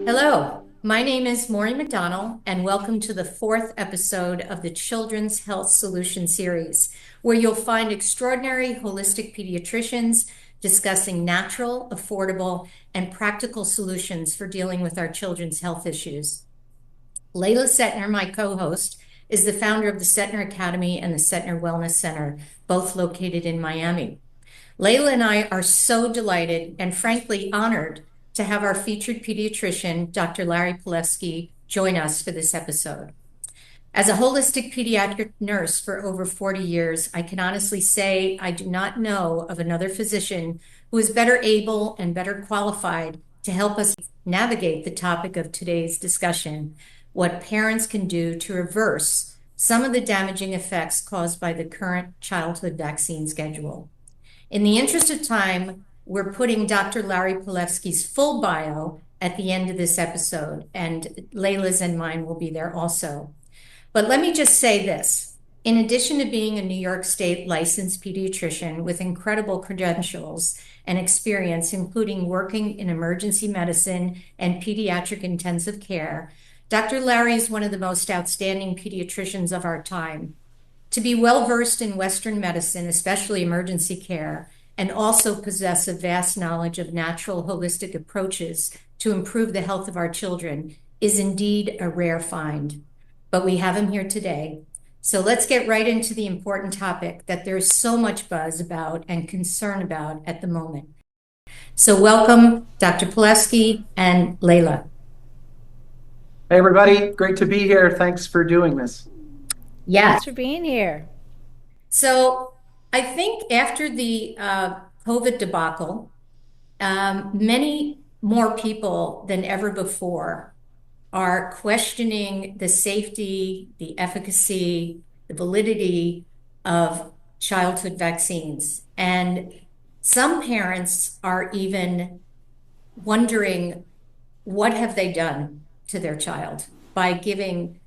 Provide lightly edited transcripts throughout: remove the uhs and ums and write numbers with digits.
Hello, my name is Maureen McDonald, and welcome to the fourth episode of the Children's Health Solution Series, where you'll find extraordinary holistic pediatricians discussing natural, affordable, and practical solutions for dealing with our children's health issues. Layla Setner, my co-host, is the founder of the Setner Academy and the Setner Wellness Center, both located in Miami. Layla and I are so delighted and frankly honored to have our featured pediatrician, Dr. Larry Palevsky, join us for this episode. As a holistic pediatric nurse for over 40 years, I can honestly say I do not know of another physician who is better able and better qualified to help us navigate the topic of today's discussion, what parents can do to reverse some of the damaging effects caused by the current childhood vaccine schedule. In the interest of time, we're putting Dr. Larry Palevsky's full bio at the end of this episode, and Layla's and mine will be there also. But let me just say this. In addition to being a New York State licensed pediatrician with incredible credentials and experience, including working in emergency medicine and pediatric intensive care, Dr. Larry is one of the most outstanding pediatricians of our time. To be well-versed in Western medicine, especially emergency care, and also possess a vast knowledge of natural holistic approaches to improve the health of our children is indeed a rare find. But we have him here today. So let's get right into the important topic that there's so much buzz about and concern about at the moment. So welcome, Dr. Palevsky and Layla. Hey, everybody. Great to be here. Thanks for doing this. Yeah. Thanks for being here. So I think after the COVID debacle, many more people than ever before are questioning the safety, the efficacy, the validity of childhood vaccines. And some parents are even wondering, what have they done to their child by giving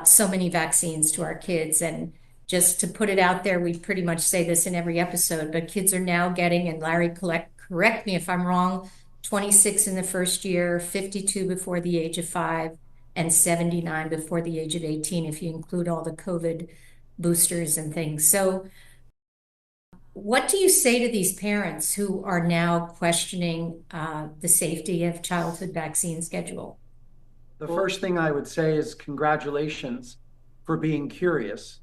so many vaccines to our kids? And just to put it out there, we pretty much say this in every episode, but kids are now getting, and Larry, correct me if I'm wrong, 26 in the first year, 52 before the age of 5, and 79 before the age of 18, if you include all the COVID boosters and things. So what do you say to these parents who are now questioning the safety of childhood vaccine schedule? The first thing I would say is congratulations for being curious,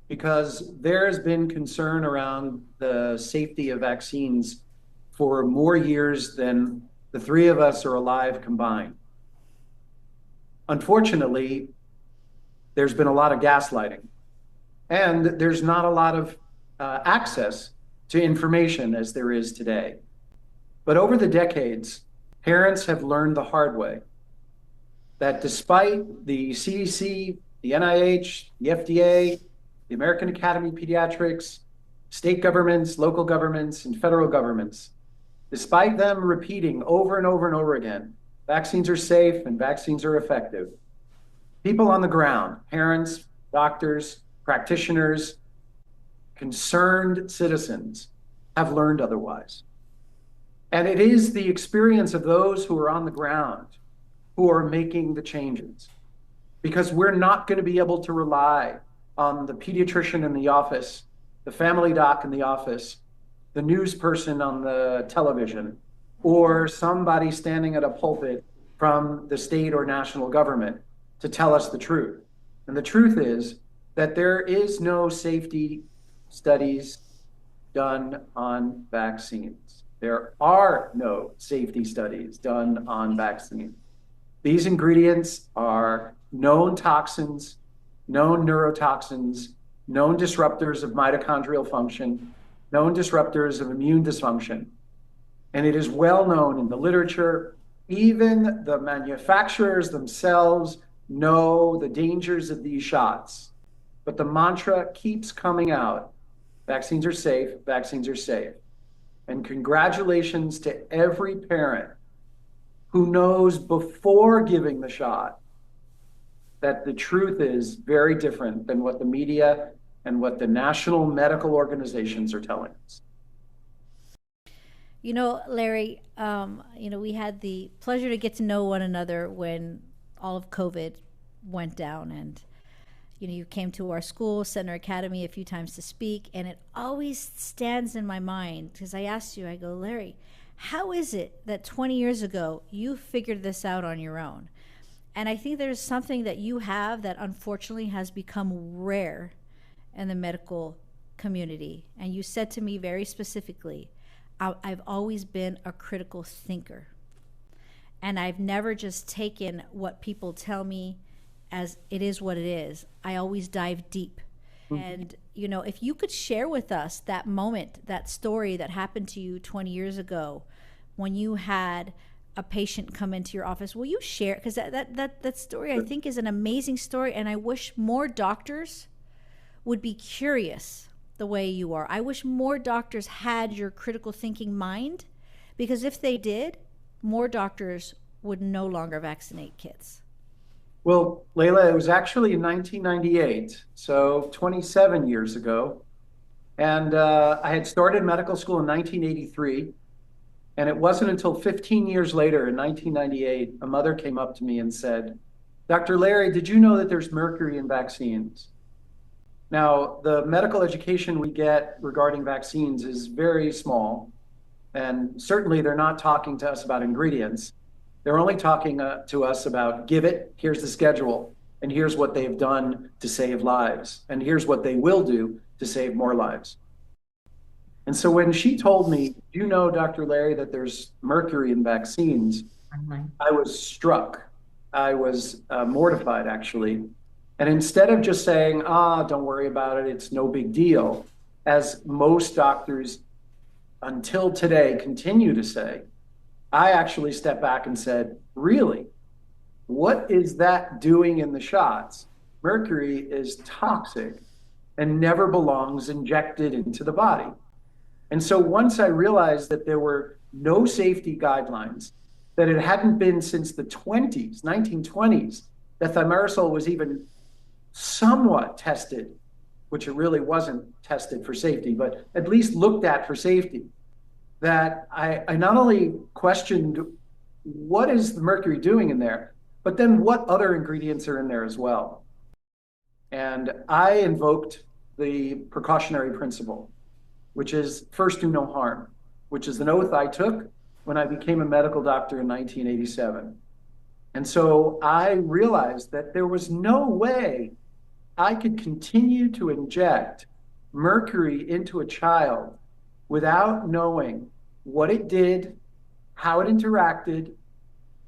because there's been concern around the safety of vaccines for more years than the three of us are alive combined. Unfortunately, there's been a lot of gaslighting, and there's not a lot of access to information as there is today. But over the decades, parents have learned the hard way that despite the CDC, the NIH, the FDA, the American Academy of Pediatrics, state governments, local governments, and federal governments, despite them repeating over and over and over again, vaccines are safe and vaccines are effective, people on the ground, parents, doctors, practitioners, concerned citizens have learned otherwise. And it is the experience of those who are on the ground who are making the changes, because we're not going to be able to rely on the pediatrician in the office, the family doc in the office, the news person on the television, or somebody standing at a pulpit from the state or national government to tell us the truth. And the truth is that there is no safety studies done on vaccines. There are no safety studies done on vaccines. These ingredients are known toxins, known neurotoxins, known disruptors of mitochondrial function, known disruptors of immune dysfunction. And it is well known in the literature, even the manufacturers themselves know the dangers of these shots. But the mantra keeps coming out: vaccines are safe, vaccines are safe. And congratulations to every parent who knows before giving the shot that the truth is very different than what the media and what the national medical organizations are telling us. Larry, we had the pleasure to get to know one another when all of COVID went down. And, you came to our school, Center Academy, a few times to speak. And it always stands in my mind because I asked you, I go, Larry, how is it that 20 years ago you figured this out on your own? And I think there's something that you have that unfortunately has become rare in the medical community. And you said to me very specifically, I've always been a critical thinker. And I've never just taken what people tell me as it is what it is. I always dive deep. Mm-hmm. And, if you could share with us that moment, that story that happened to you 20 years ago when you had a patient come into your office, will you share? Because that story, I think, is an amazing story. And I wish more doctors would be curious the way you are. I wish more doctors had your critical thinking mind, because if they did, more doctors would no longer vaccinate kids. Well, Layla, it was actually in 1998, so 27 years ago. And I had started medical school in 1983. And it wasn't until 15 years later, in 1998, a mother came up to me and said, Dr. Larry, did you know that there's mercury in vaccines? Now, the medical education we get regarding vaccines is very small, and certainly they're not talking to us about ingredients. They're only talking to us about give it, here's the schedule, and here's what they've done to save lives, and here's what they will do to save more lives. And so when she told me, you know, Dr. Larry, that there's mercury in vaccines, I was struck. I was mortified, actually. And instead of just saying, don't worry about it, it's no big deal, as most doctors until today continue to say, I actually stepped back and said, really? What is that doing in the shots? Mercury is toxic and never belongs injected into the body. And so once I realized that there were no safety guidelines, that it hadn't been since the 1920s, that thimerosal was even somewhat tested, which it really wasn't tested for safety, but at least looked at for safety, that I not only questioned what is the mercury doing in there, but then what other ingredients are in there as well. And I invoked the precautionary principle, which is first do no harm, which is an oath I took when I became a medical doctor in 1987. And so I realized that there was no way I could continue to inject mercury into a child without knowing what it did, how it interacted,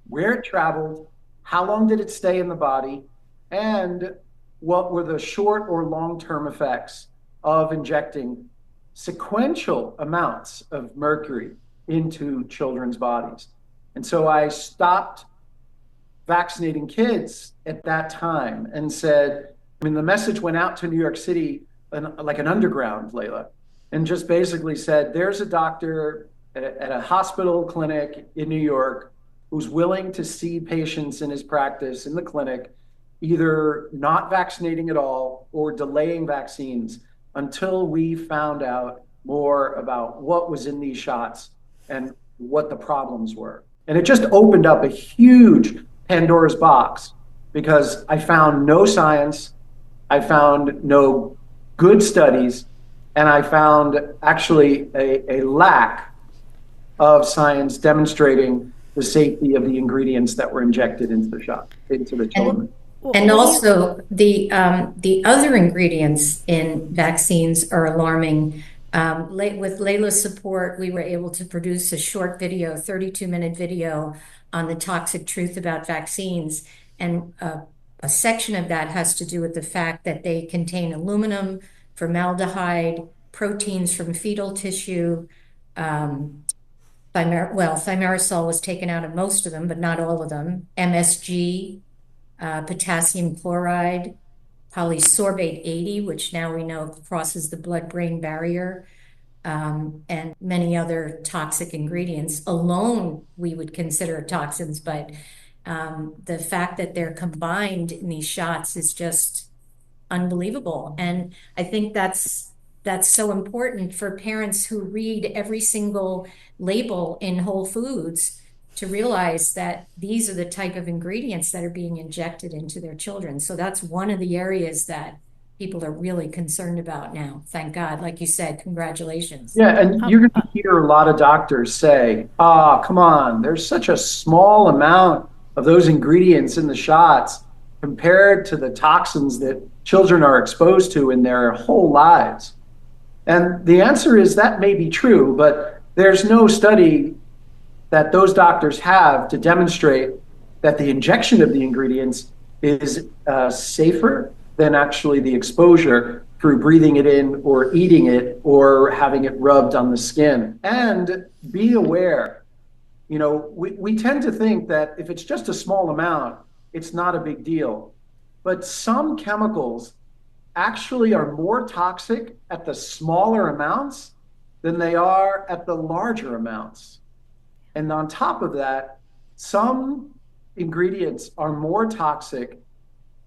where it traveled, how long did it stay in the body, and what were the short or long-term effects of injecting sequential amounts of mercury into children's bodies. And so I stopped vaccinating kids at that time and said, the message went out to New York City like an underground, Layla, and just basically said, there's a doctor at a hospital clinic in New York who's willing to see patients in his practice in the clinic, either not vaccinating at all or delaying vaccines until we found out more about what was in these shots and what the problems were. And it just opened up a huge Pandora's box, because I found no science, I found no good studies, and I found actually a lack of science demonstrating the safety of the ingredients that were injected into the shot, into the children. And also the other ingredients in vaccines are alarming. With Layla's support, we were able to produce a short video, 32-minute video on the toxic truth about vaccines. And a section of that has to do with the fact that they contain aluminum, formaldehyde, proteins from fetal tissue. Thimerosal was taken out of most of them, but not all of them. MSG, potassium chloride, polysorbate 80, which now we know crosses the blood-brain barrier, and many other toxic ingredients. Alone, we would consider toxins, but the fact that they're combined in these shots is just unbelievable. And I think that's that's so important for parents who read every single label in Whole Foods to realize that these are the type of ingredients that are being injected into their children. So that's one of the areas that people are really concerned about now. Thank God. Like you said, congratulations. Yeah, and you're going to hear a lot of doctors say, "Ah, come on, there's such a small amount of those ingredients in the shots compared to the toxins that children are exposed to in their whole lives." And the answer is that may be true, but there's no study that those doctors have to demonstrate that the injection of the ingredients is safer than actually the exposure through breathing it in or eating it or having it rubbed on the skin. And be aware, we tend to think that if it's just a small amount, it's not a big deal. But some chemicals actually are more toxic at the smaller amounts than they are at the larger amounts. And on top of that, some ingredients are more toxic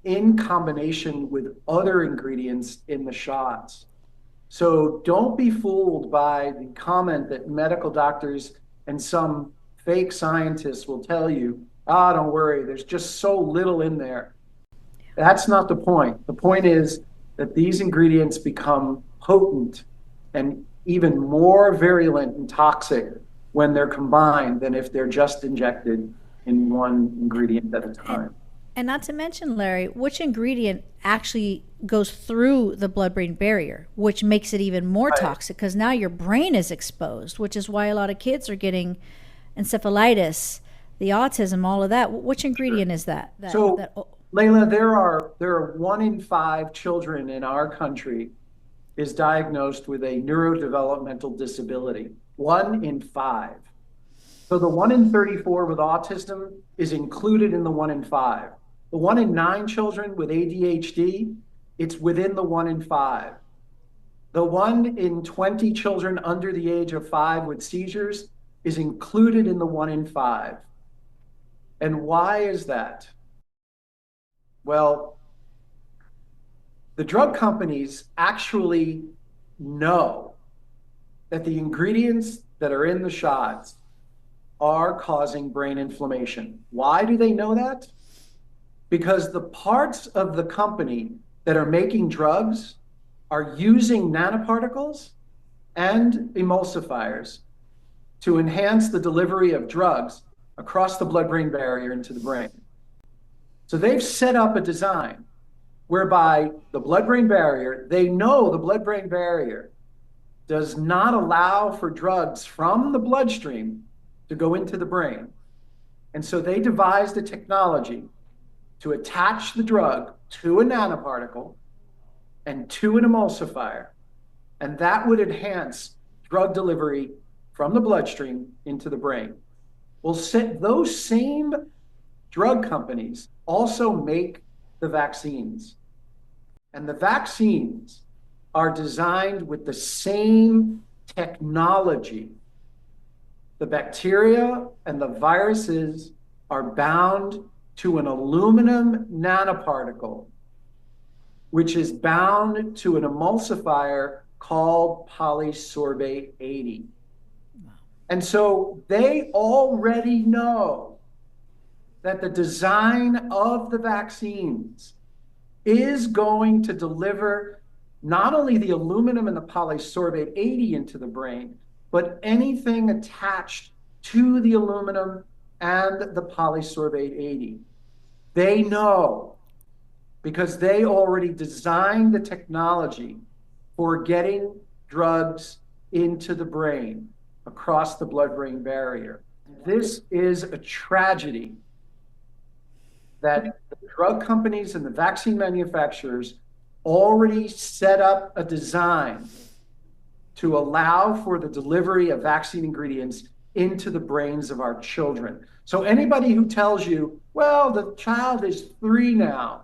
in combination with other ingredients in the shots. So don't be fooled by the comment that medical doctors and some fake scientists will tell you, don't worry, there's just so little in there. That's not the point. The point is that these ingredients become potent and even more virulent and toxic when they're combined than if they're just injected in one ingredient at a time. And not to mention, Larry, which ingredient actually goes through the blood-brain barrier, which makes it even more toxic because now your brain is exposed, which is why a lot of kids are getting encephalitis, the autism, all of that. Which ingredient is that? Layla, there are 1 in 5 children in our country is diagnosed with a neurodevelopmental disability. 1 in 5. So the 1 in 34 with autism is included in the 1 in 5. The 1 in 9 children with ADHD, it's within the 1 in 5. The 1 in 20 children under the age of 5 with seizures is included in the 1 in 5. And why is that? Well, the drug companies actually know that the ingredients that are in the shots are causing brain inflammation. Why do they know that? Because the parts of the company that are making drugs are using nanoparticles and emulsifiers to enhance the delivery of drugs across the blood-brain barrier into the brain. So they've set up a design whereby the blood-brain barrier, they know the blood-brain barrier does not allow for drugs from the bloodstream to go into the brain. And so they devised a technology to attach the drug to a nanoparticle and to an emulsifier. And that would enhance drug delivery from the bloodstream into the brain. Well, those same drug companies also make the vaccines. And the vaccines are designed with the same technology. The bacteria and the viruses are bound to an aluminum nanoparticle, which is bound to an emulsifier called polysorbate 80. And so they already know that the design of the vaccines is going to deliver not only the aluminum and the polysorbate 80 into the brain, but anything attached to the aluminum and the polysorbate 80. They know because they already designed the technology for getting drugs into the brain across the blood-brain barrier. This is a tragedy that the drug companies and the vaccine manufacturers already set up a design to allow for the delivery of vaccine ingredients into the brains of our children. So anybody who tells you, well, the child is 3 now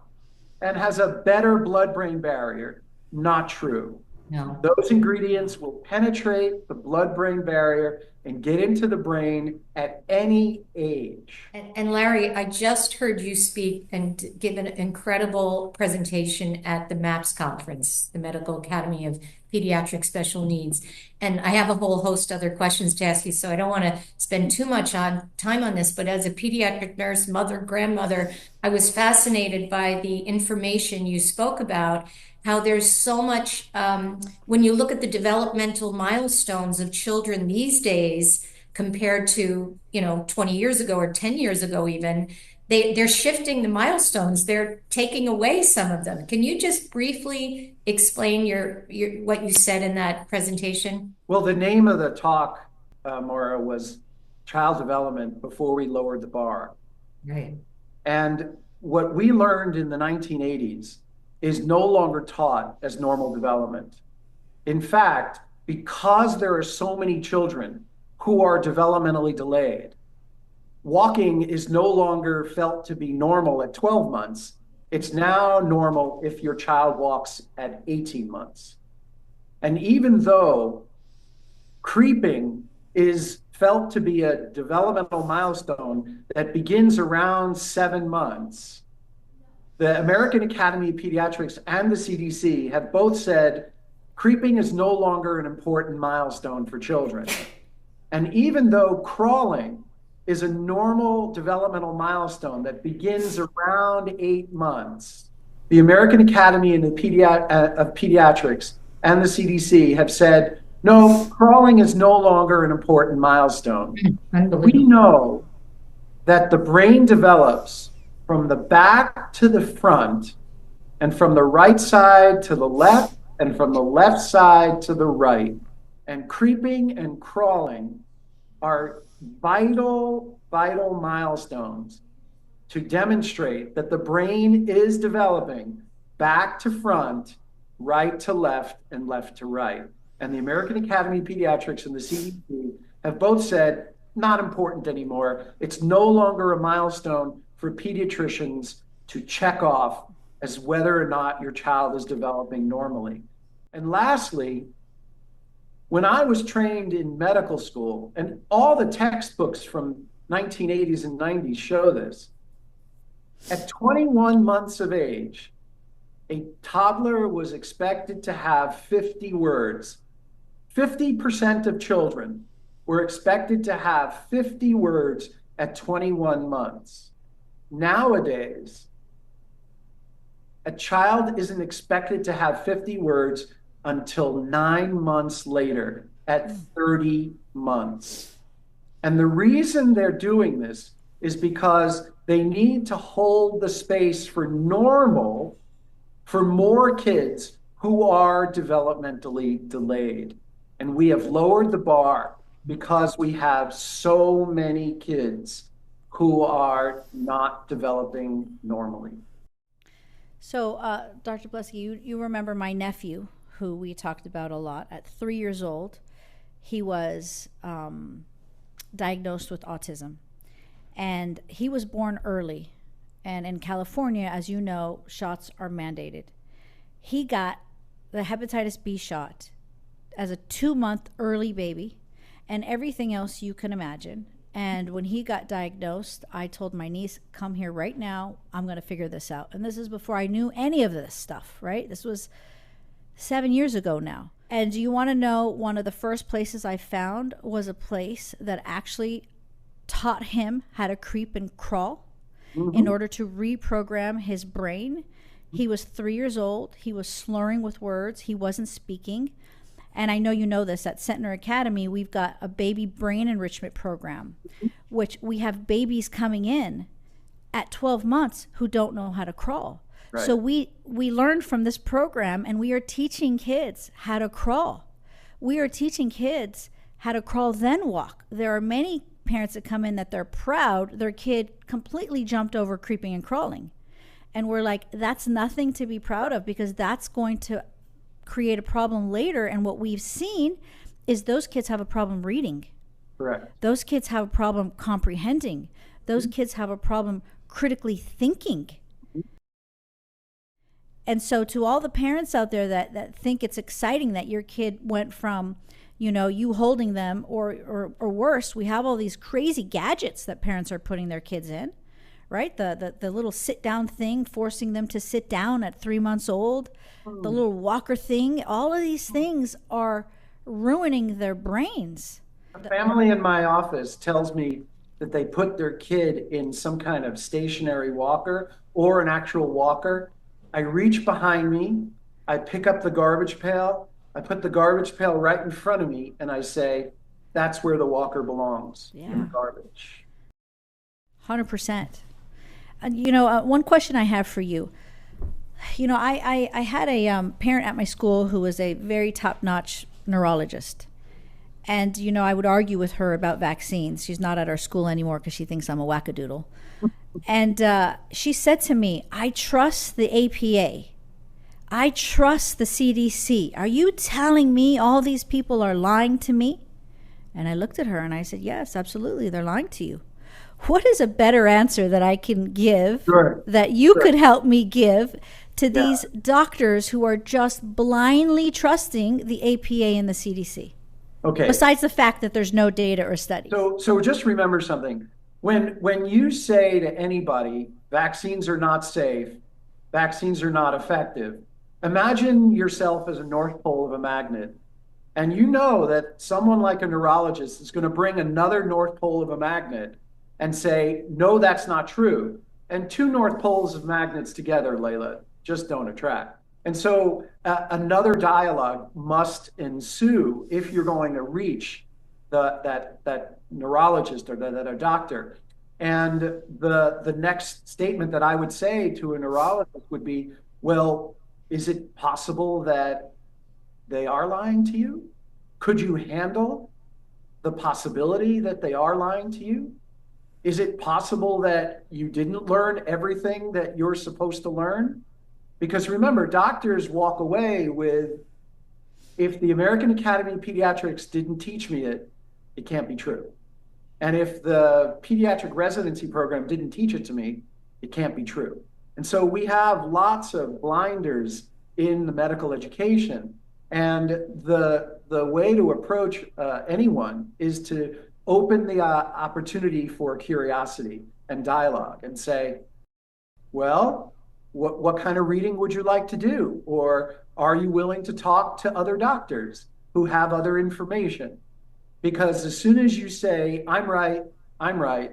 and has a better blood-brain barrier, not true. No. Those ingredients will penetrate the blood-brain barrier and get into the brain at any age. And Larry, I just heard you speak and give an incredible presentation at the MAPS conference, the Medical Academy of Pediatric Special Needs. And I have a whole host of other questions to ask you, so I don't want to spend too much time on this, but as a pediatric nurse, mother, grandmother, I was fascinated by the information you spoke about, how there's so much, when you look at the developmental milestones of children these days compared to, 20 years ago or 10 years ago even, they're shifting the milestones. They're taking away some of them. Can you just briefly explain your what you said in that presentation? Well, the name of the talk, Maura, was Child Development Before We Lowered the Bar. Right. And what we learned in the 1980s is no longer taught as normal development. In fact, because there are so many children who are developmentally delayed, walking is no longer felt to be normal at 12 months. It's now normal if your child walks at 18 months. And even though creeping is felt to be a developmental milestone that begins around 7 months, the American Academy of Pediatrics and the CDC have both said creeping is no longer an important milestone for children. And even though crawling is a normal developmental milestone that begins around 8 months, the American Academy of Pediatrics and the CDC have said, no, crawling is no longer an important milestone. We know that the brain develops from the back to the front, and from the right side to the left, and from the left side to the right. And creeping and crawling are vital milestones to demonstrate that the brain is developing back to front, right to left, and left to right. And the American Academy of Pediatrics and the CDC have both said, not important anymore. It's no longer a milestone for pediatricians to check off as whether or not your child is developing normally. And lastly, when I was trained in medical school, and all the textbooks from 1980s and 90s show this, at 21 months of age, a toddler was expected to have 50 words. 50% of children were expected to have 50 words at 21 months. Nowadays, a child isn't expected to have 50 words until 9 months later, at 30 months. And the reason they're doing this is because they need to hold the space for normal for more kids who are developmentally delayed. And we have lowered the bar because we have so many kids who are not developing normally. So, Dr. Palevsky, you remember my nephew, who we talked about a lot. At 3 years old, he was diagnosed with autism. And he was born early. And in California, as you know, shots are mandated. He got the hepatitis B shot as a 2-month early baby and everything else you can imagine. And when he got diagnosed, I told my niece, come here right now. I'm going to figure this out. And this is before I knew any of this stuff, right? This was 7 years ago now. And do you want to know, one of the first places I found was a place that actually taught him how to creep and crawl in order to reprogram his brain. He was 3 years old. He was slurring with words. He wasn't speaking. And I know you know this, at Centner Academy, we've got a baby brain enrichment program, which we have babies coming in at 12 months who don't know how to crawl. Right. So we learned from this program, and we are teaching kids how to crawl. We are teaching kids how to crawl, then walk. There are many parents that come in that they're proud their kid completely jumped over creeping and crawling. And we're like, that's nothing to be proud of, because that's going to create a problem later. And what we've seen is those kids have a problem reading. Correct. Those kids have a problem comprehending. Those kids have a problem critically thinking. And so to all the parents out there that think it's exciting that your kid went from, you holding them or worse, we have all these crazy gadgets that parents are putting their kids in, right? The little sit down thing, forcing them to sit down at 3 months old, the little walker thing, all of these things are ruining their brains. A family in my office tells me that they put their kid in some kind of stationary walker or an actual walker. I reach behind me, I pick up the garbage pail, I put the garbage pail right in front of me, and I say, that's where the walker belongs, in the garbage. 100%. And, one question I have for you. I had a parent at my school who was a very top-notch neurologist. And, I would argue with her about vaccines. She's not at our school anymore because she thinks I'm a wackadoodle. And she said to me, I trust the APA. I trust the CDC. Are you telling me all these people are lying to me? And I looked at her and I said, yes, absolutely. They're lying to you. What is a better answer that I can give, that you could help me give to these doctors who are just blindly trusting the APA and the CDC? Okay. Besides the fact that there's no data or studies. So just remember something. When you say to anybody, vaccines are not safe, vaccines are not effective, imagine yourself as a North Pole of a magnet. And you know that someone like a neurologist is going to bring another North Pole of a magnet and say, no, that's not true. And two North Poles of magnets together, Layla, just don't attract. And so another dialogue must ensue if you're going to reach that neurologist or that doctor. And the next statement that I would say to a neurologist would be, well, is it possible that they are lying to you? Could you handle the possibility that they are lying to you? Is it possible that you didn't learn everything that you're supposed to learn? Because remember, doctors walk away with, if the American Academy of Pediatrics didn't teach me it, it can't be true. And if the pediatric residency program didn't teach it to me, it can't be true. And so we have lots of blinders in the medical education. And the way to approach anyone is to open the opportunity for curiosity and dialogue and say, well, what kind of reading would you like to do? Or are you willing to talk to other doctors who have other information? Because as soon as you say, I'm right,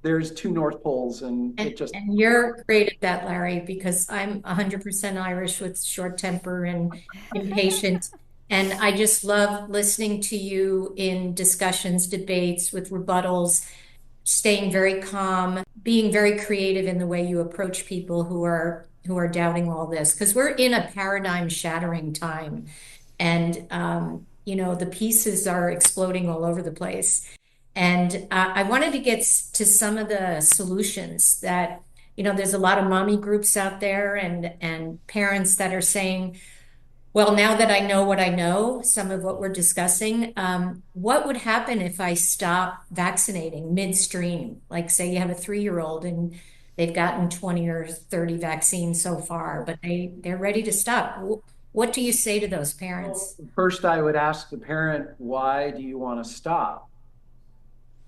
there's two North Poles and it just... And you're great at that, Larry, because I'm 100% Irish with short temper and impatient. And I just love listening to you in discussions, debates, with rebuttals, staying very calm, being very creative in the way you approach people who are doubting all this, because we're in a paradigm shattering time, and the pieces are exploding all over the place. And I wanted to get to some of the solutions that, there's a lot of mommy groups out there and parents that are saying, well, now that I know what I know, some of what we're discussing, what would happen if I stop vaccinating midstream? Like, say you have a 3-year-old and they've gotten 20 or 30 vaccines so far, but they're ready to stop. What do you say to those parents? Well, first, I would ask the parent, why do you want to stop?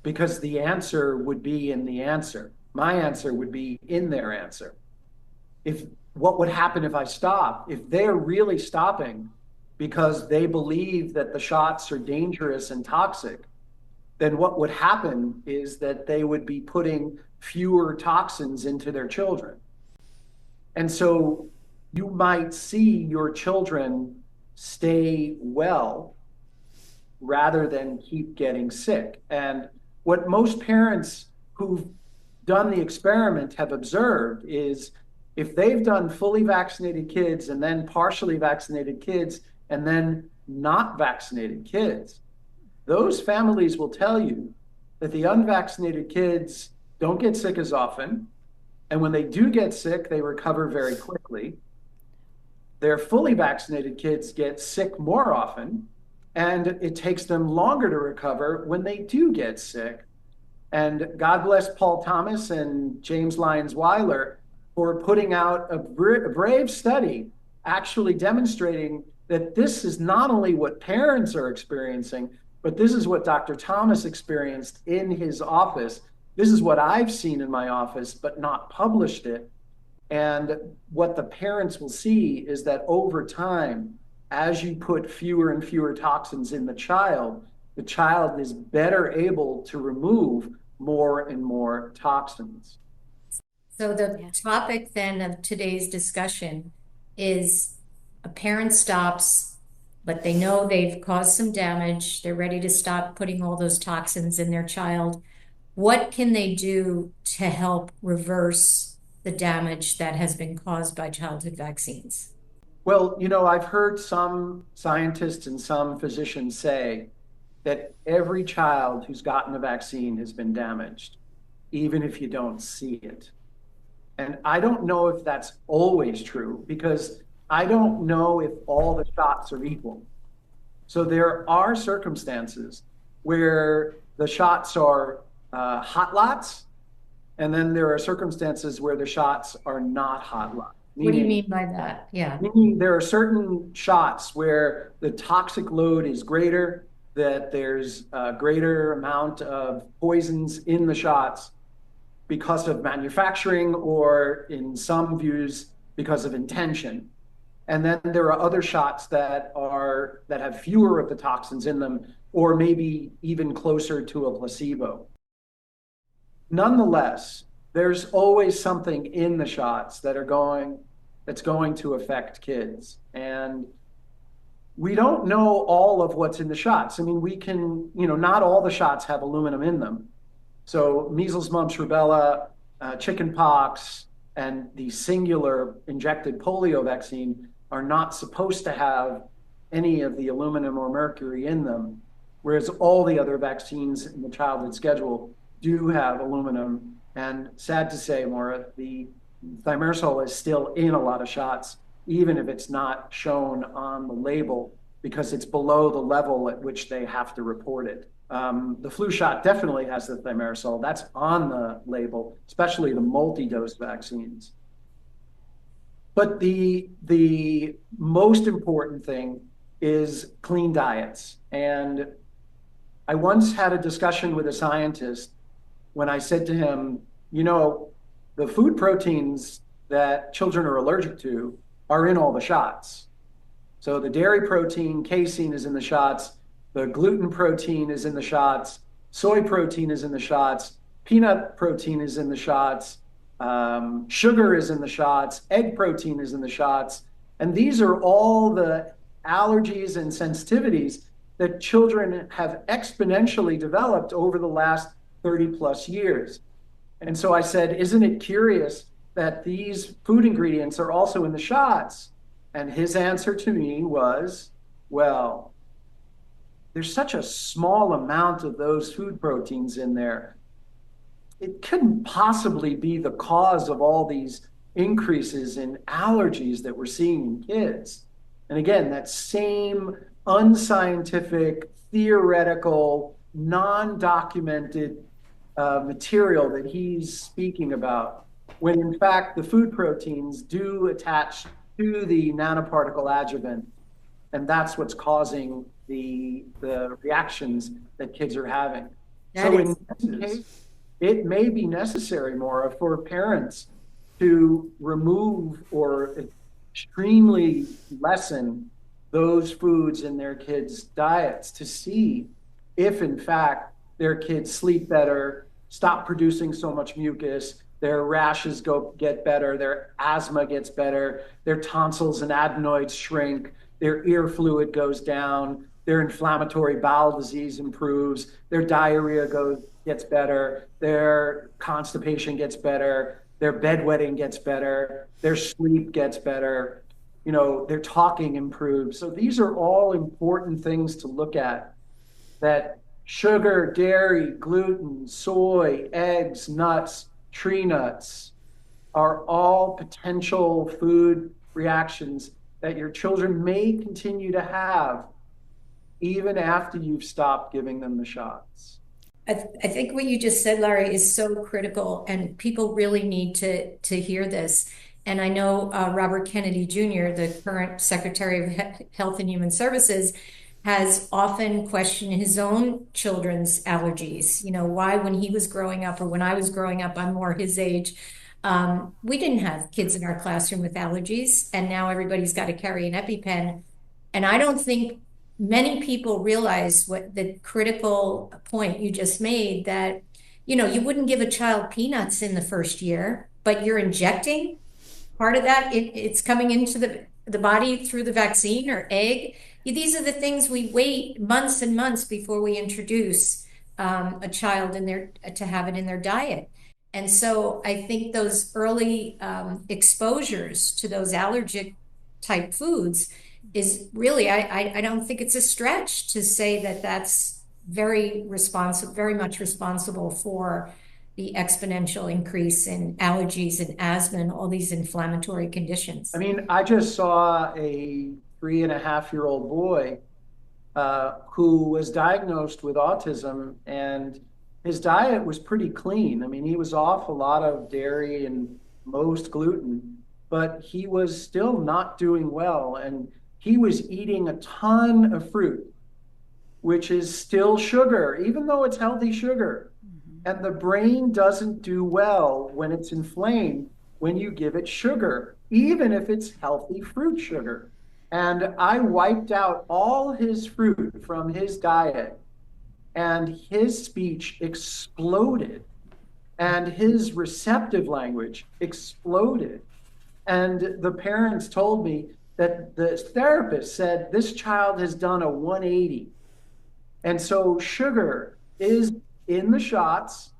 Because the answer would be in the answer. My answer would be in their answer. What would happen if I stop? If they're really stopping because they believe that the shots are dangerous and toxic, then what would happen is that they would be putting fewer toxins into their children. And so you might see your children stay well rather than keep getting sick. And what most parents who've done the experiment have observed is, if they've done fully vaccinated kids and then partially vaccinated kids and then not vaccinated kids, those families will tell you that the unvaccinated kids don't get sick as often. And when they do get sick, they recover very quickly. Their fully vaccinated kids get sick more often, and it takes them longer to recover when they do get sick. And God bless Paul Thomas and James Lyons Weiler. for putting out a brave study actually demonstrating that this is not only what parents are experiencing, but this is what Dr. Thomas experienced in his office. This is what I've seen in my office, but not published it. And what the parents will see is that over time, as you put fewer and fewer toxins in the child is better able to remove more and more toxins. So the topic then of today's discussion is a parent stops, but they know they've caused some damage. They're ready to stop putting all those toxins in their child. What can they do to help reverse the damage that has been caused by childhood vaccines? Well, I've heard some scientists and some physicians say that every child who's gotten a vaccine has been damaged, even if you don't see it. And I don't know if that's always true because I don't know if all the shots are equal. So there are circumstances where the shots are hot lots, and then there are circumstances where the shots are not hot lots. What do you mean by that? Yeah. Meaning there are certain shots where the toxic load is greater, that there's a greater amount of poisons in the shots because of manufacturing, or in some views because of intention. And then there are other shots that have fewer of the toxins in them, or maybe even closer to a placebo. Nonetheless, there's always something in the shots that's going to affect kids. And we don't know all of what's in the shots. I mean, not all the shots have aluminum in them. So measles, mumps, rubella, chicken pox, and the singular injected polio vaccine are not supposed to have any of the aluminum or mercury in them, whereas all the other vaccines in the childhood schedule do have aluminum. And sad to say, Maura, the thimerosal is still in a lot of shots, even if it's not shown on the label, because it's below the level at which they have to report it. The flu shot definitely has the thimerosal. That's on the label, especially the multi-dose vaccines. But the most important thing is clean diets. And I once had a discussion with a scientist when I said to him, the food proteins that children are allergic to are in all the shots. So the dairy protein, casein, is in the shots. The gluten protein is in the shots. Soy protein is in the shots. Peanut protein is in the shots. Sugar is in the shots. Egg protein is in the shots. And these are all the allergies and sensitivities that children have exponentially developed over the last 30 plus years. And so I said, isn't it curious that these food ingredients are also in the shots? And his answer to me was, well, there's such a small amount of those food proteins in there. It couldn't possibly be the cause of all these increases in allergies that we're seeing in kids. And again, that same unscientific, theoretical, non-documented material that he's speaking about, when in fact the food proteins do attach to the nanoparticle adjuvant, and that's what's causing the reactions that kids are having. So in this case, it may be necessary, Maura, for parents to remove or extremely lessen those foods in their kids' diets to see if in fact their kids sleep better, stop producing so much mucus, their rashes get better, their asthma gets better, their tonsils and adenoids shrink, their ear fluid goes down, their inflammatory bowel disease improves, their diarrhea gets better, their constipation gets better, their bedwetting gets better, their sleep gets better, their talking improves. So these are all important things to look at, that sugar, dairy, gluten, soy, eggs, nuts, tree nuts are all potential food reactions that your children may continue to have even after you've stopped giving them the shots. I think what you just said, Larry, is so critical, and people really need to hear this. And I know Robert Kennedy Jr., the current Secretary of Health and Human Services, has often questioned his own children's allergies. You know, why when he was growing up, or when I was growing up, I'm more his age, we didn't have kids in our classroom with allergies, and now everybody's got to carry an EpiPen. And I don't think many people realize what the critical point you just made, that, you know, you wouldn't give a child peanuts in the first year, but you're injecting part of that. It's coming into the body through the vaccine or egg. These are the things we wait months and months before we introduce a child in their to have it in their diet. And so I think those early exposures to those allergic type foods is really, I don't think it's a stretch to say that that's very responsible, very much responsible for the exponential increase in allergies and asthma and all these inflammatory conditions. I mean, I just saw a 3.5-year-old boy who was diagnosed with autism, and his diet was pretty clean. I mean, he was off a lot of dairy and most gluten, but he was still not doing well. And he was eating a ton of fruit, which is still sugar, even though it's healthy sugar. And the brain doesn't do well when it's inflamed when you give it sugar, even if it's healthy fruit sugar. And I wiped out all his fruit from his diet, and his speech exploded, and his receptive language exploded. And the parents told me that the therapist said this child has done a 180. And so sugar is in the shots,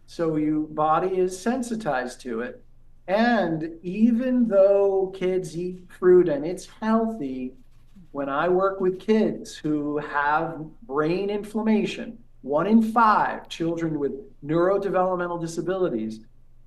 so your body is sensitized to it. And even though kids eat fruit and it's healthy, when I work with kids who have brain inflammation, 1 in 5 children with neurodevelopmental disabilities,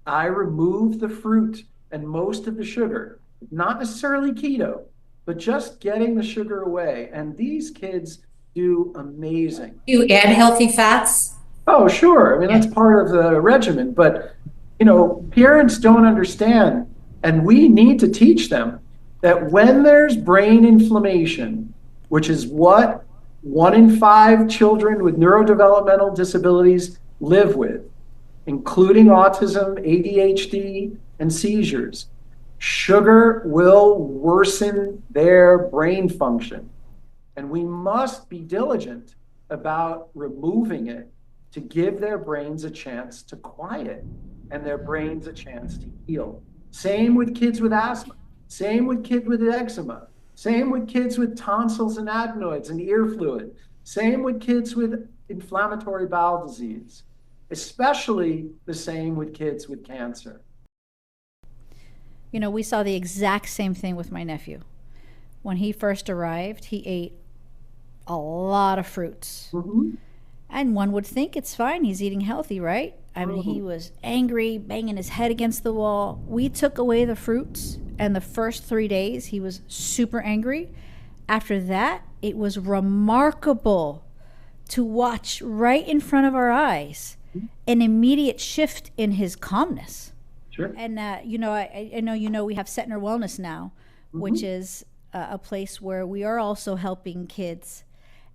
I remove the fruit and most of the sugar, not necessarily keto, but just getting the sugar away. And these kids do amazing. You add healthy fats? Oh, sure. I mean, that's part of the regimen, but you know, parents don't understand, and we need to teach them that when there's brain inflammation, which is what 1 in 5 children with neurodevelopmental disabilities live with, including autism, ADHD, and seizures, sugar will worsen their brain function. And we must be diligent about removing it to give their brains a chance to quiet and their brains a chance to heal. Same with kids with asthma, same with kids with eczema, same with kids with tonsils and adenoids and ear fluid, same with kids with inflammatory bowel disease, especially the same with kids with cancer. You know, we saw the exact same thing with my nephew. When he first arrived, he ate a lot of fruits. And one would think it's fine, he's eating healthy, right? I mean, he was angry, banging his head against the wall. We took away the fruits, and the first 3 days he was super angry. After that, it was remarkable to watch right in front of our eyes an immediate shift in his calmness. Sure. And you know, I know, you know, we have Setner Wellness now, which is a place where we are also helping kids.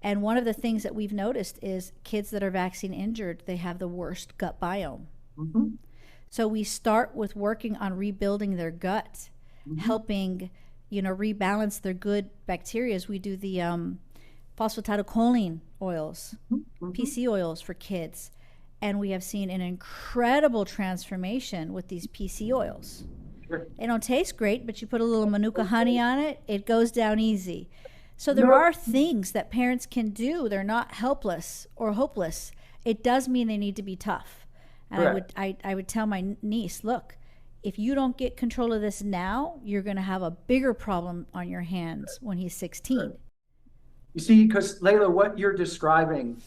And one of the things that we've noticed is kids that are vaccine injured, they have the worst gut biome. So we start with working on rebuilding their gut, helping, you know, rebalance their good bacteria. We do the phosphatidylcholine oils, PC oils for kids. And we have seen an incredible transformation with these PC oils. Sure. They don't taste great, but you put a little Manuka honey on it, it goes down easy. So there are things that parents can do. They're not helpless or hopeless. It does mean they need to be tough. And I would tell my niece, look, if you don't get control of this now, you're going to have a bigger problem on your hands when he's 16. You see, because Layla, what you're describing,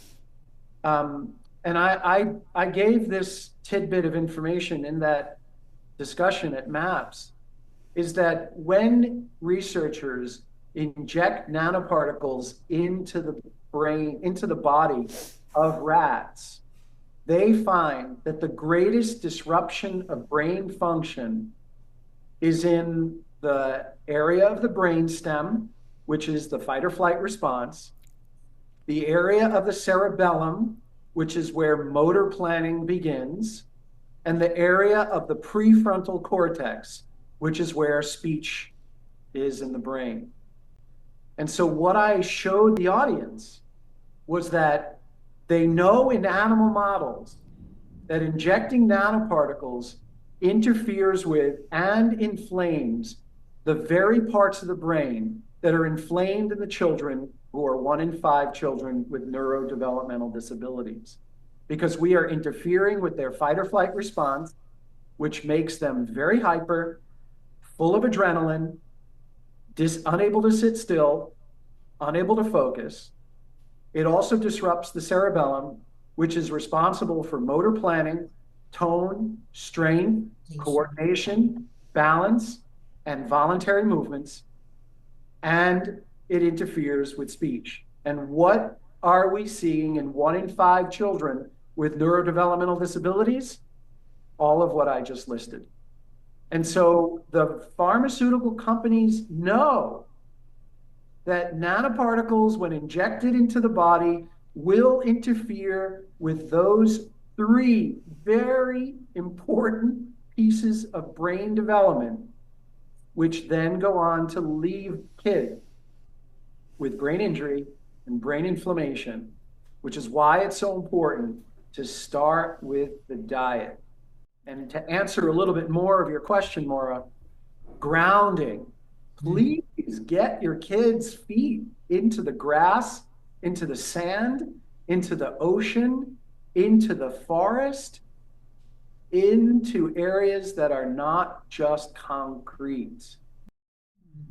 and I gave this tidbit of information in that discussion at MAPS, is that when researchers inject nanoparticles into the brain, into the body of rats, they find that the greatest disruption of brain function is in the area of the brainstem, which is the fight or flight response, the area of the cerebellum, which is where motor planning begins, and the area of the prefrontal cortex, which is where speech is in the brain. And so what I showed the audience was that they know in animal models that injecting nanoparticles interferes with and inflames the very parts of the brain that are inflamed in the children who are 1 in 5 children with neurodevelopmental disabilities. Because we are interfering with their fight or flight response, which makes them very hyper, full of adrenaline, unable to sit still, unable to focus. It also disrupts the cerebellum, which is responsible for motor planning, tone, strength, coordination, balance, and voluntary movements. And it interferes with speech. And what are we seeing in 1 in 5 children with neurodevelopmental disabilities? All of what I just listed. And so the pharmaceutical companies know that nanoparticles, when injected into the body, will interfere with those 3 very important pieces of brain development, which then go on to leave kids with brain injury and brain inflammation, which is why it's so important to start with the diet. And to answer a little bit more of your question, Maura, grounding. Please get your kids' feet into the grass, into the sand, into the ocean, into the forest, into areas that are not just concrete.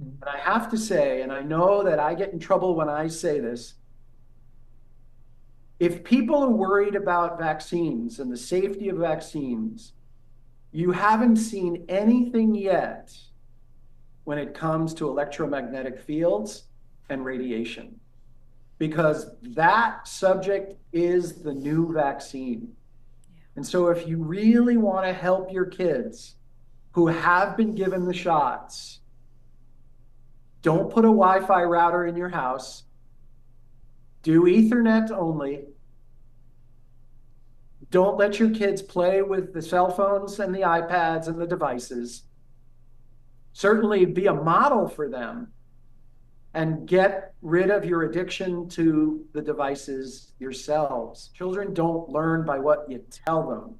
And I have to say, and I know that I get in trouble when I say this, if people are worried about vaccines and the safety of vaccines, you haven't seen anything yet when it comes to electromagnetic fields and radiation, because that subject is the new vaccine. And so if you really want to help your kids who have been given the shots, don't put a Wi-Fi router in your house. Do Ethernet only. Don't let your kids play with the cell phones and the iPads and the devices. Certainly be a model for them and get rid of your addiction to the devices yourselves. Children don't learn by what you tell them.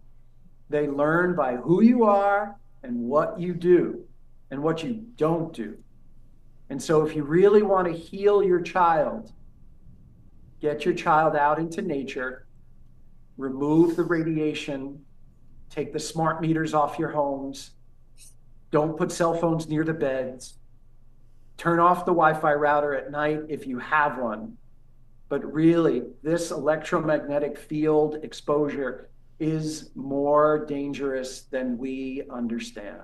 They learn by who you are and what you do and what you don't do. And so if you really want to heal your child, get your child out into nature, remove the radiation, take the smart meters off your homes, don't put cell phones near the beds, turn off the Wi-Fi router at night if you have one. But really, this electromagnetic field exposure is more dangerous than we understand.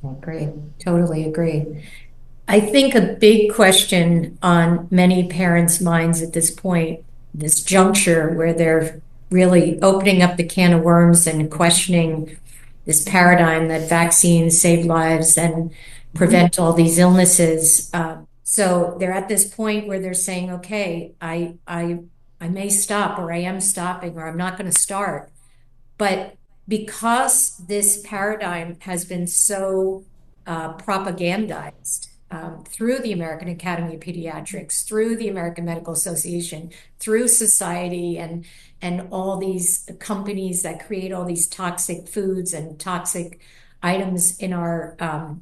Agree. Totally agree. I think a big question on many parents' minds at this point, this juncture where they're really opening up the can of worms and questioning this paradigm that vaccines save lives and prevent all these illnesses. So they're at this point where they're saying, okay, I may stop, or I am stopping, or I'm not going to start. But because this paradigm has been so propagandized through the American Academy of Pediatrics, through the American Medical Association, through society, and all these companies that create all these toxic foods and toxic items in our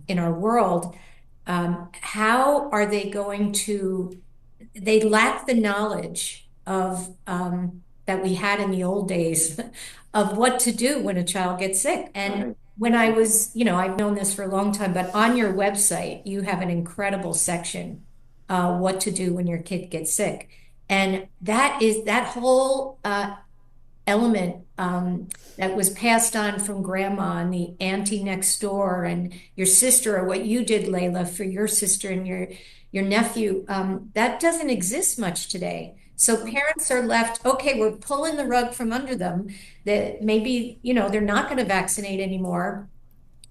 world, how are they going to? They lack the knowledge of that we had in the old days of what to do when a child gets sick. And when I was, I've known this for a long time, but on your website, you have an incredible section, what to do when your kid gets sick. And that whole element that was passed on from grandma and the auntie next door and your sister, or what you did, Layla, for your sister and your nephew, that doesn't exist much today. So parents are left, okay, we're pulling the rug from under them that maybe, they're not going to vaccinate anymore.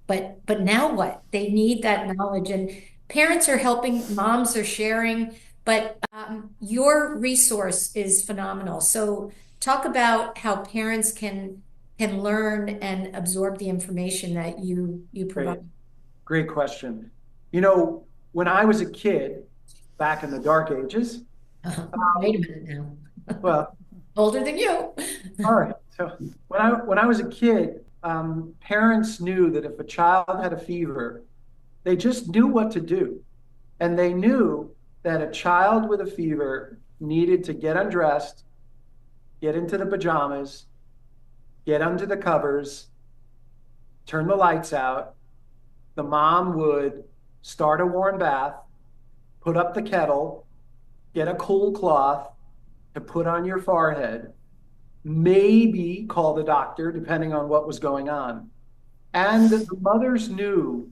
But now what? They need that knowledge, and parents are helping, moms are sharing, but your resource is phenomenal. So talk about how parents can learn and absorb the information that you Great, provide. great question. When I was a kid, back in the dark ages, Wait a minute now. well, Older than you. all right. So when I was a kid, parents knew that if a child had a fever, they just knew what to do. And they knew that a child with a fever needed to get undressed, get into the pajamas, get under the covers, turn the lights out. The mom would start a warm bath, put up the kettle, get a cool cloth to put on your forehead, maybe call the doctor, depending on what was going on. And the mothers knew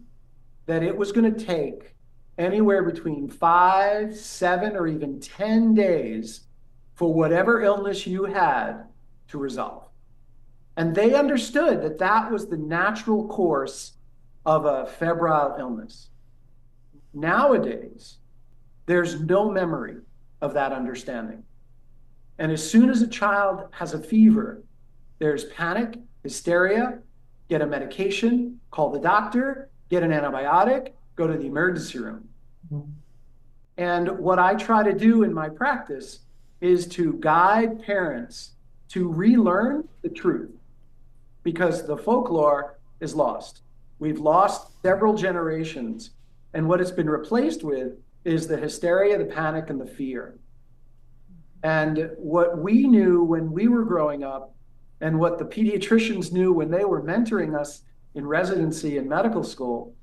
that it was going to take anywhere between 5, 7, or even 10 days for whatever illness you had to resolve. And they understood that that was the natural course of a febrile illness. Nowadays, there's no memory of that understanding. And as soon as a child has a fever, there's panic, hysteria, get a medication, call the doctor, get an antibiotic, go to the emergency room. Mm-hmm. And what I try to do in my practice is to guide parents to relearn the truth, because the folklore is lost. We've lost several generations, and what it's been replaced with is the hysteria, the panic, and the fear. And what we knew when we were growing up, and what the pediatricians knew when they were mentoring us in residency and medical school,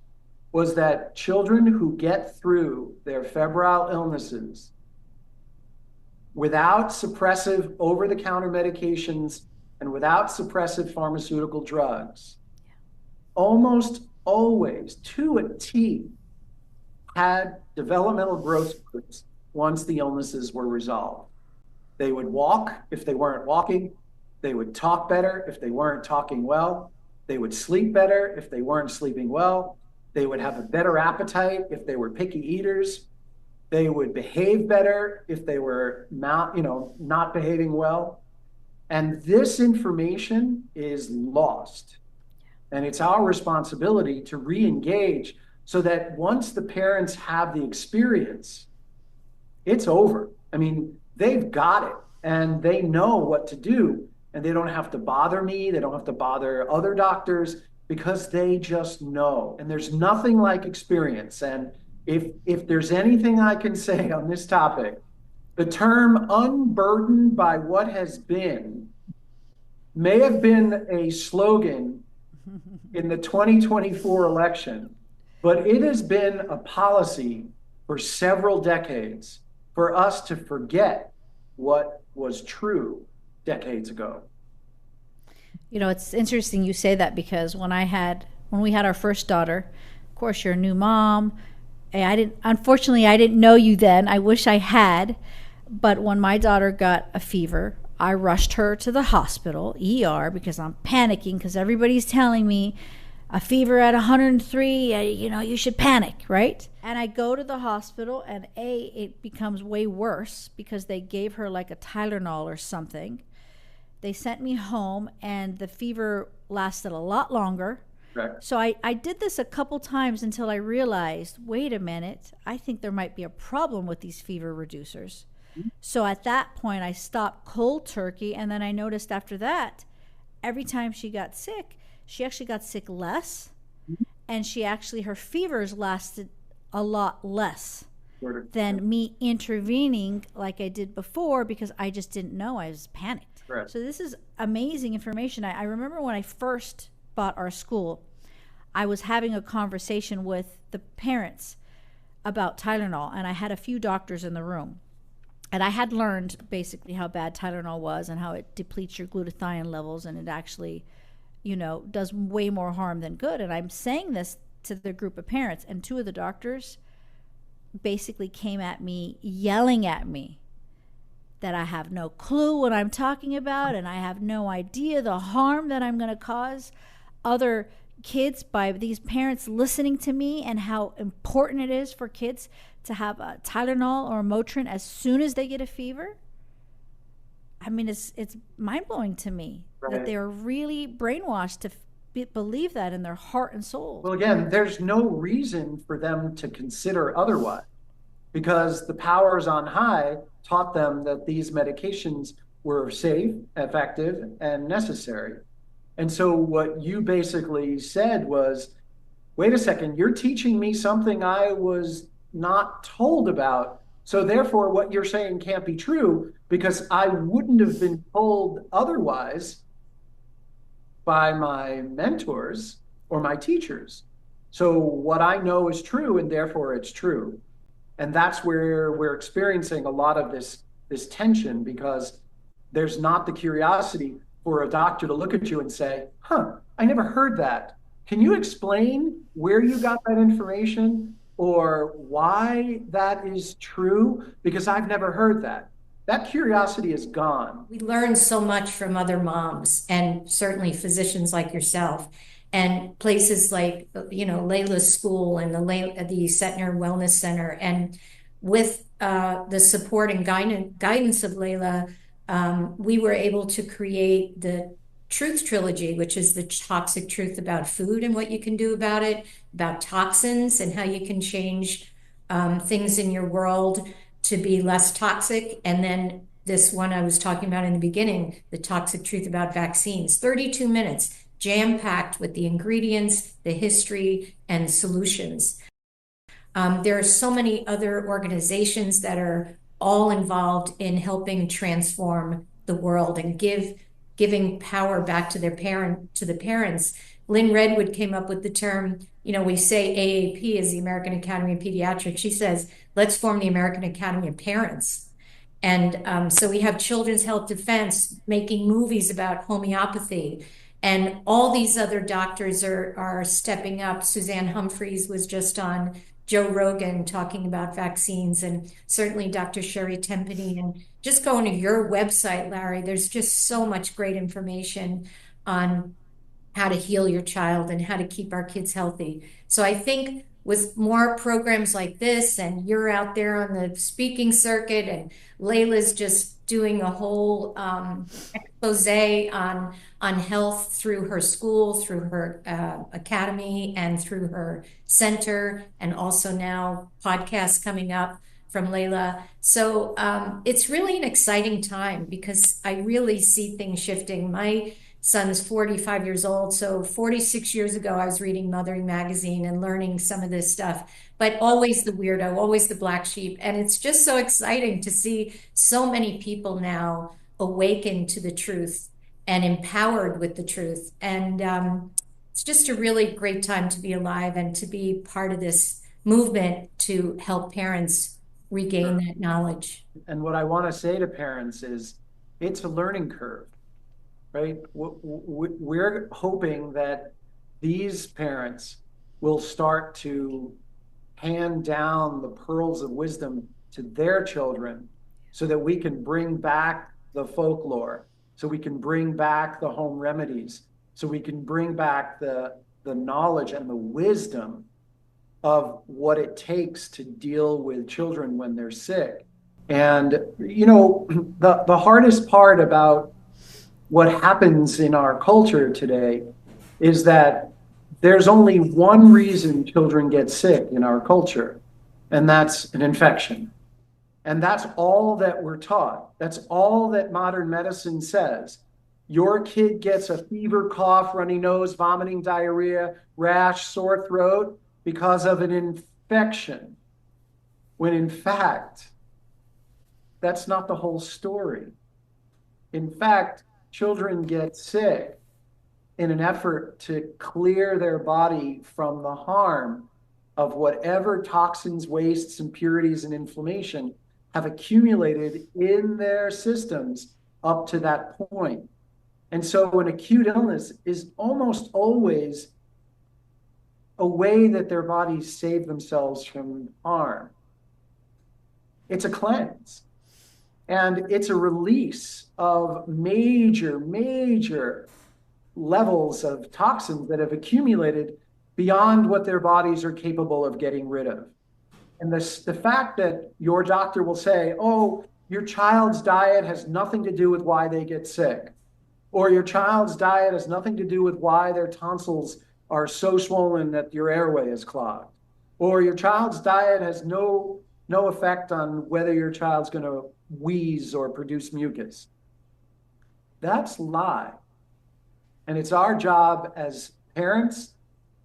was that children who get through their febrile illnesses without suppressive over-the-counter medications and without suppressive pharmaceutical drugs, almost always, to a T, had developmental growth spurts once the illnesses were resolved. They would walk if they weren't walking. They would talk better if they weren't talking well. They would sleep better if they weren't sleeping well. They would have a better appetite if they were picky eaters. They would behave better if they were not behaving well. And this information is lost. And it's our responsibility to re-engage so that once the parents have the experience, it's over. I mean, they've got it and they know what to do, and they don't have to bother me. They don't have to bother other doctors, because they just know. And there's nothing like experience. And if there's anything I can say on this topic, the term unburdened by what has been may have been a slogan in the 2024 election, but it has been a policy for several decades for us to forget what was true decades ago. It's interesting you say that, because when we had our first daughter, of course, you're a new mom. Unfortunately, I didn't know you then. I wish I had. But when my daughter got a fever, I rushed her to the hospital, ER, because I'm panicking, because everybody's telling me a fever at 103, you should panic, right? And I go to the hospital, and it becomes way worse because they gave her like a Tylenol or something. They sent me home, and the fever lasted a lot longer. Right. So I did this a couple times until I realized, wait a minute, I think there might be a problem with these fever reducers. Mm-hmm. So at that point, I stopped cold turkey, and then I noticed after that, every time she got sick, she actually got sick less, mm-hmm. and her fevers lasted a lot less than me intervening like I did before, because I just didn't know. I was panicked. Right. So this is amazing information. I remember when I first bought our school, I was having a conversation with the parents about Tylenol, and I had a few doctors in the room. And I had learned basically how bad Tylenol was and how it depletes your glutathione levels, and it actually, does way more harm than good. And I'm saying this to the group of parents, and two of the doctors basically came at me, yelling at me that I have no clue what I'm talking about, and I have no idea the harm that I'm going to cause other kids by these parents listening to me, and how important it is for kids to have a Tylenol or a Motrin as soon as they get a fever. I mean, it's mind-blowing to me that they're really brainwashed to believe that in their heart and soul. Well, again, there's no reason for them to consider otherwise, because the powers on high taught them that these medications were safe, effective, and necessary. And so what you basically said was, wait a second, you're teaching me something I was not told about. So therefore, what you're saying can't be true, because I wouldn't have been told otherwise by my mentors or my teachers. So what I know is true, and therefore it's true. And that's where we're experiencing a lot of this tension, because there's not the curiosity for a doctor to look at you and say, I never heard that. Can you explain where you got that information or why that is true? Because I've never heard that. That curiosity is gone. We learn so much from other moms, and certainly physicians like yourself, and places like, Layla's school and the Setner Wellness Center. And with the support and guidance of Layla, we were able to create the Truth Trilogy, which is the toxic truth about food and what you can do about it, about toxins and how you can change things in your world to be less toxic. And then this one I was talking about in the beginning, the toxic truth about vaccines, 32 minutes, jam-packed with the ingredients, the history, and solutions. There are so many other organizations that are all involved in helping transform the world and giving power back to the parents. Lynn Redwood came up with the term, we say AAP is the American Academy of Pediatrics. She says, let's form the American Academy of Parents. And so we have Children's Health Defense making movies about homeopathy, and all these other doctors are stepping up. Suzanne Humphreys was just on Joe Rogan talking about vaccines, and certainly Dr. Sherry Tempany. And just going to your website, Larry, there's just so much great information on how to heal your child and how to keep our kids healthy. So I think with more programs like this, and you're out there on the speaking circuit, and Layla's just doing a whole expose on health through her school, through her academy, and through her center, and also now podcasts coming up from Layla. So it's really an exciting time, because I really see things shifting. My son's 45 years old. So 46 years ago, I was reading Mothering Magazine and learning some of this stuff, but always the weirdo, always the black sheep. And it's just so exciting to see so many people now awaken to the truth and empowered with the truth. And it's just a really great time to be alive and to be part of this movement to help parents regain that knowledge. And what I want to say to parents is, it's a learning curve. Right? We're hoping that these parents will start to hand down the pearls of wisdom to their children, so that we can bring back the folklore, so we can bring back the home remedies, so we can bring back the knowledge and the wisdom of what it takes to deal with children when they're sick. And, the hardest part about what happens in our culture today is that there's only one reason children get sick in our culture, and that's an infection. And that's all that we're taught. That's all that modern medicine says. Your kid gets a fever, cough, runny nose, vomiting, diarrhea, rash, sore throat because of an infection, when in fact, that's not the whole story. In fact, children get sick in an effort to clear their body from the harm of whatever toxins, wastes, impurities, and inflammation have accumulated in their systems up to that point. And so an acute illness is almost always a way that their bodies save themselves from harm. It's a cleanse. And it's a release of major levels of toxins that have accumulated beyond what their bodies are capable of getting rid of. And the fact that your doctor will say, oh, your child's diet has nothing to do with why they get sick, or your child's diet has nothing to do with why their tonsils are so swollen that your airway is clogged, or your child's diet has no effect on whether your child's going to wheeze or produce mucus. That's lie. And it's our job as parents,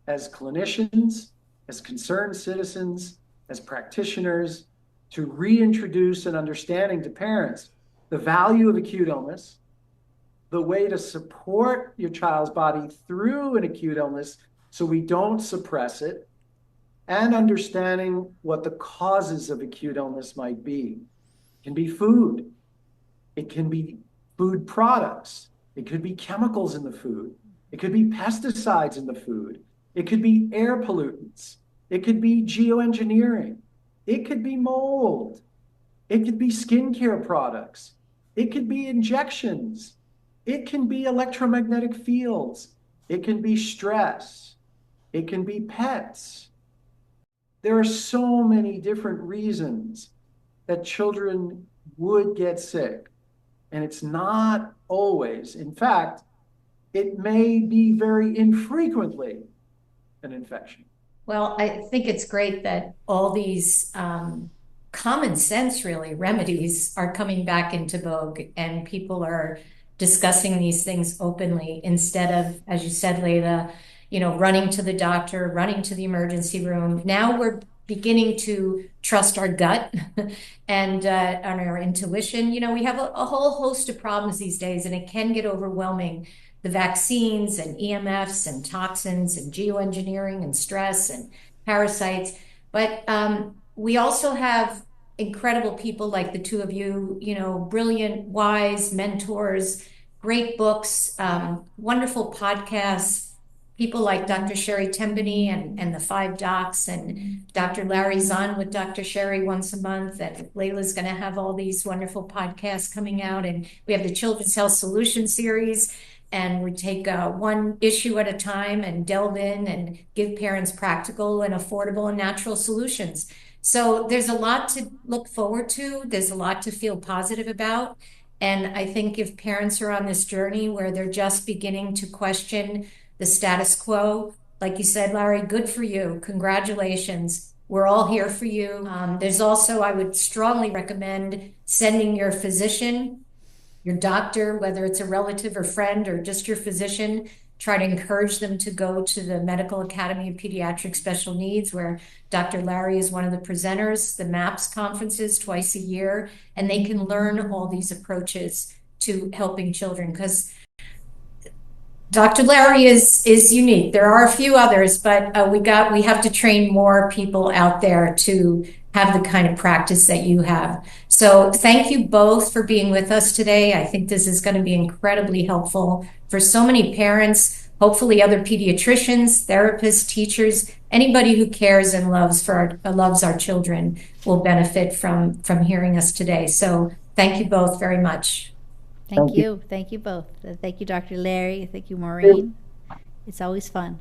as clinicians, as concerned citizens, as practitioners, to reintroduce an understanding to parents the value of acute illness, the way to support your child's body through an acute illness so we don't suppress it, and understanding what the causes of acute illness might be. It can be food. It can be food products. It could be chemicals in the food. It could be pesticides in the food. It could be air pollutants. It could be geoengineering. It could be mold. It could be skincare products. It could be injections. It can be electromagnetic fields. It can be stress. It can be pets. There are so many different reasons that children would get sick. And it's not always, in fact, it may be very infrequently an infection. Well, I think it's great that all these common sense, really, remedies are coming back into vogue, and people are discussing these things openly instead of, as you said, Layla, running to the doctor, running to the emergency room. Now we're beginning to trust our gut and on our intuition. We have a whole host of problems these days, and it can get overwhelming. The vaccines and EMFs and toxins and geoengineering and stress and parasites. But we also have incredible people like the two of you, brilliant, wise mentors, great books, wonderful podcasts, people like Dr. Sherry Tembany and the 5 Docs, and Dr. Larry Zahn with Dr. Sherry once a month. And Layla's going to have all these wonderful podcasts coming out. And we have the Children's Health Solution series. And we take one issue at a time and delve in and give parents practical and affordable and natural solutions. So there's a lot to look forward to. There's a lot to feel positive about. And I think if parents are on this journey where they're just beginning to question the status quo, like you said, Larry, good for you. Congratulations. We're all here for you. There's also, I would strongly recommend sending your physician, your doctor, whether it's a relative or friend or just your physician, try to encourage them to go to the Medical Academy of Pediatric Special Needs, where Dr. Larry is one of the presenters, the MAPS conferences twice a year, and they can learn all these approaches to helping children, because Dr. Larry is unique. There are a few others, but we have to train more people out there to have the kind of practice that you have. So thank you both for being with us today. I think this is going to be incredibly helpful for so many parents, hopefully other pediatricians, therapists, teachers, anybody who cares and loves our children will benefit from hearing us today. So thank you both very much. Thank you. Thank you both. Thank you, Dr. Larry. Thank you, Maureen. It's always fun.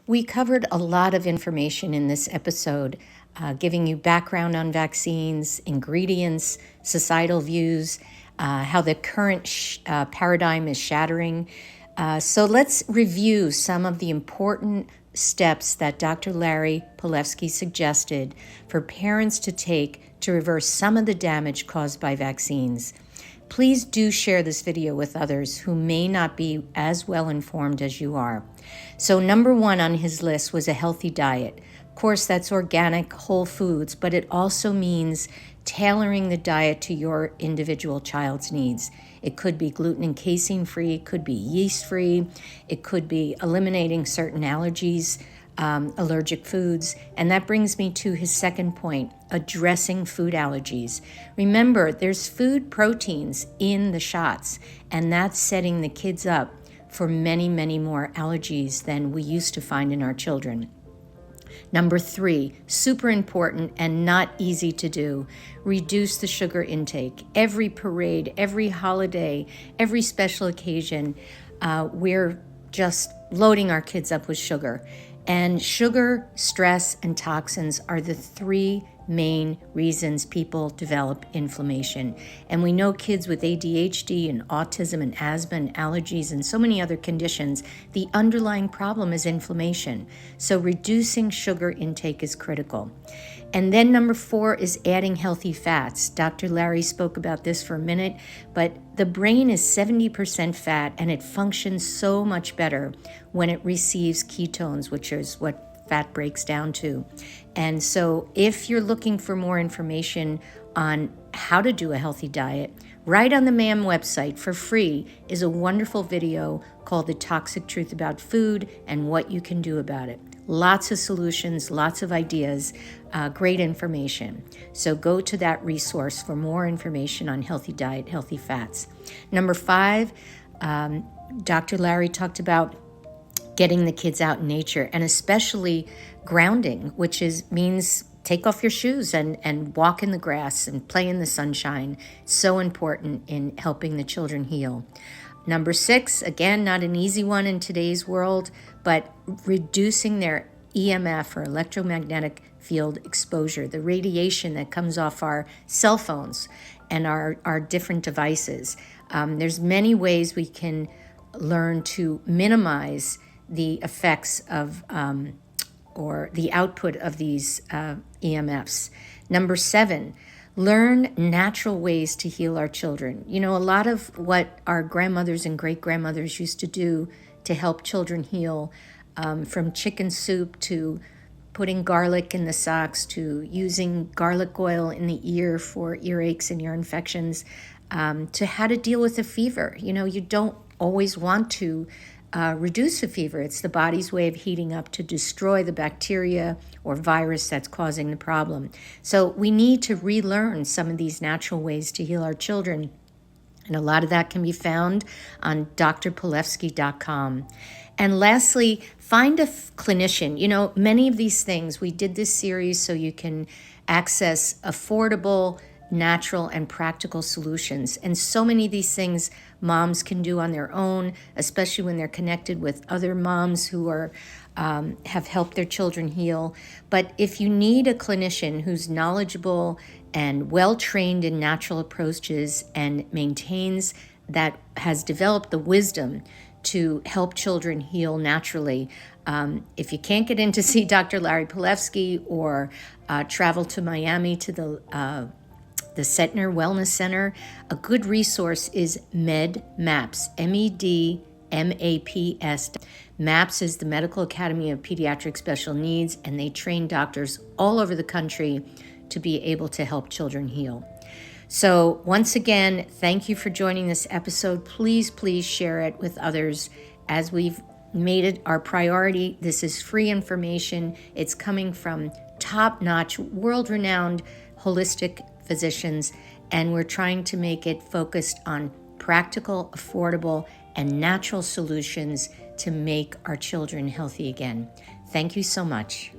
We covered a lot of information in this episode, giving you background on vaccines, ingredients, societal views, how the current paradigm is shattering. So let's review some of the important steps that Dr. Larry Palevsky suggested for parents to take to reverse some of the damage caused by vaccines. Please do share this video with others who may not be as well informed as you are. So number 1 on his list was a healthy diet. Of course, that's organic, whole foods, but it also means tailoring the diet to your individual child's needs. It could be gluten and casein free, it could be yeast free, it could be eliminating certain allergies, allergic foods. And that brings me to his second point, addressing food allergies. Remember, there's food proteins in the shots, and that's setting the kids up for many, many more allergies than we used to find in our children. Number 3, super important and not easy to do, reduce the sugar intake. Every parade, every holiday, every special occasion, we're just loading our kids up with sugar. And sugar, stress, and toxins are the 3 main reasons people develop inflammation. And we know kids with ADHD and autism and asthma and allergies and so many other conditions, the underlying problem is inflammation. So reducing sugar intake is critical. And then number 4 is adding healthy fats. Dr. Larry spoke about this for a minute, but the brain is 70% fat and it functions so much better when it receives ketones, which is what fat breaks down to. And so if you're looking for more information on how to do a healthy diet, right on the MAM website for free is a wonderful video called The Toxic Truth About Food and What You Can Do About It. Lots of solutions, lots of ideas, great information. So go to that resource for more information on healthy diet, healthy fats. Number 5, Dr. Larry talked about getting the kids out in nature, and especially grounding, which means take off your shoes and walk in the grass and play in the sunshine. So important in helping the children heal. Number 6, again, not an easy one in today's world, but reducing their EMF or electromagnetic field exposure, the radiation that comes off our cell phones and our different devices. There's many ways we can learn to minimize the effects of or the output of these EMFs. Number 7, learn natural ways to heal our children. You know, a lot of what our grandmothers and great-grandmothers used to do to help children heal, from chicken soup to putting garlic in the socks to using garlic oil in the ear for earaches and ear infections, to how to deal with a fever. You know, you don't always want to reduce a fever. It's the body's way of heating up to destroy the bacteria or virus that's causing the problem. So we need to relearn some of these natural ways to heal our children. And a lot of that can be found on drpalevsky.com. And lastly, find a clinician. You know, many of these things, we did this series so you can access affordable, natural, and practical solutions. And so many of these things moms can do on their own, especially when they're connected with other moms who are have helped their children heal. But if you need a clinician who's knowledgeable and well-trained in natural approaches and maintains that, has developed the wisdom to help children heal naturally, if you can't get in to see Dr. Larry Palevsky or travel to Miami to the Setner Wellness Center, a good resource is MedMaps, MEDMAPS. MAPS is the Medical Academy of Pediatric Special Needs, and they train doctors all over the country to be able to help children heal. So once again, thank you for joining this episode. Please share it with others as we've made it our priority. This is free information. It's coming from top-notch, world-renowned holistic physicians, and we're trying to make it focused on practical, affordable, and natural solutions to make our children healthy again. Thank you so much.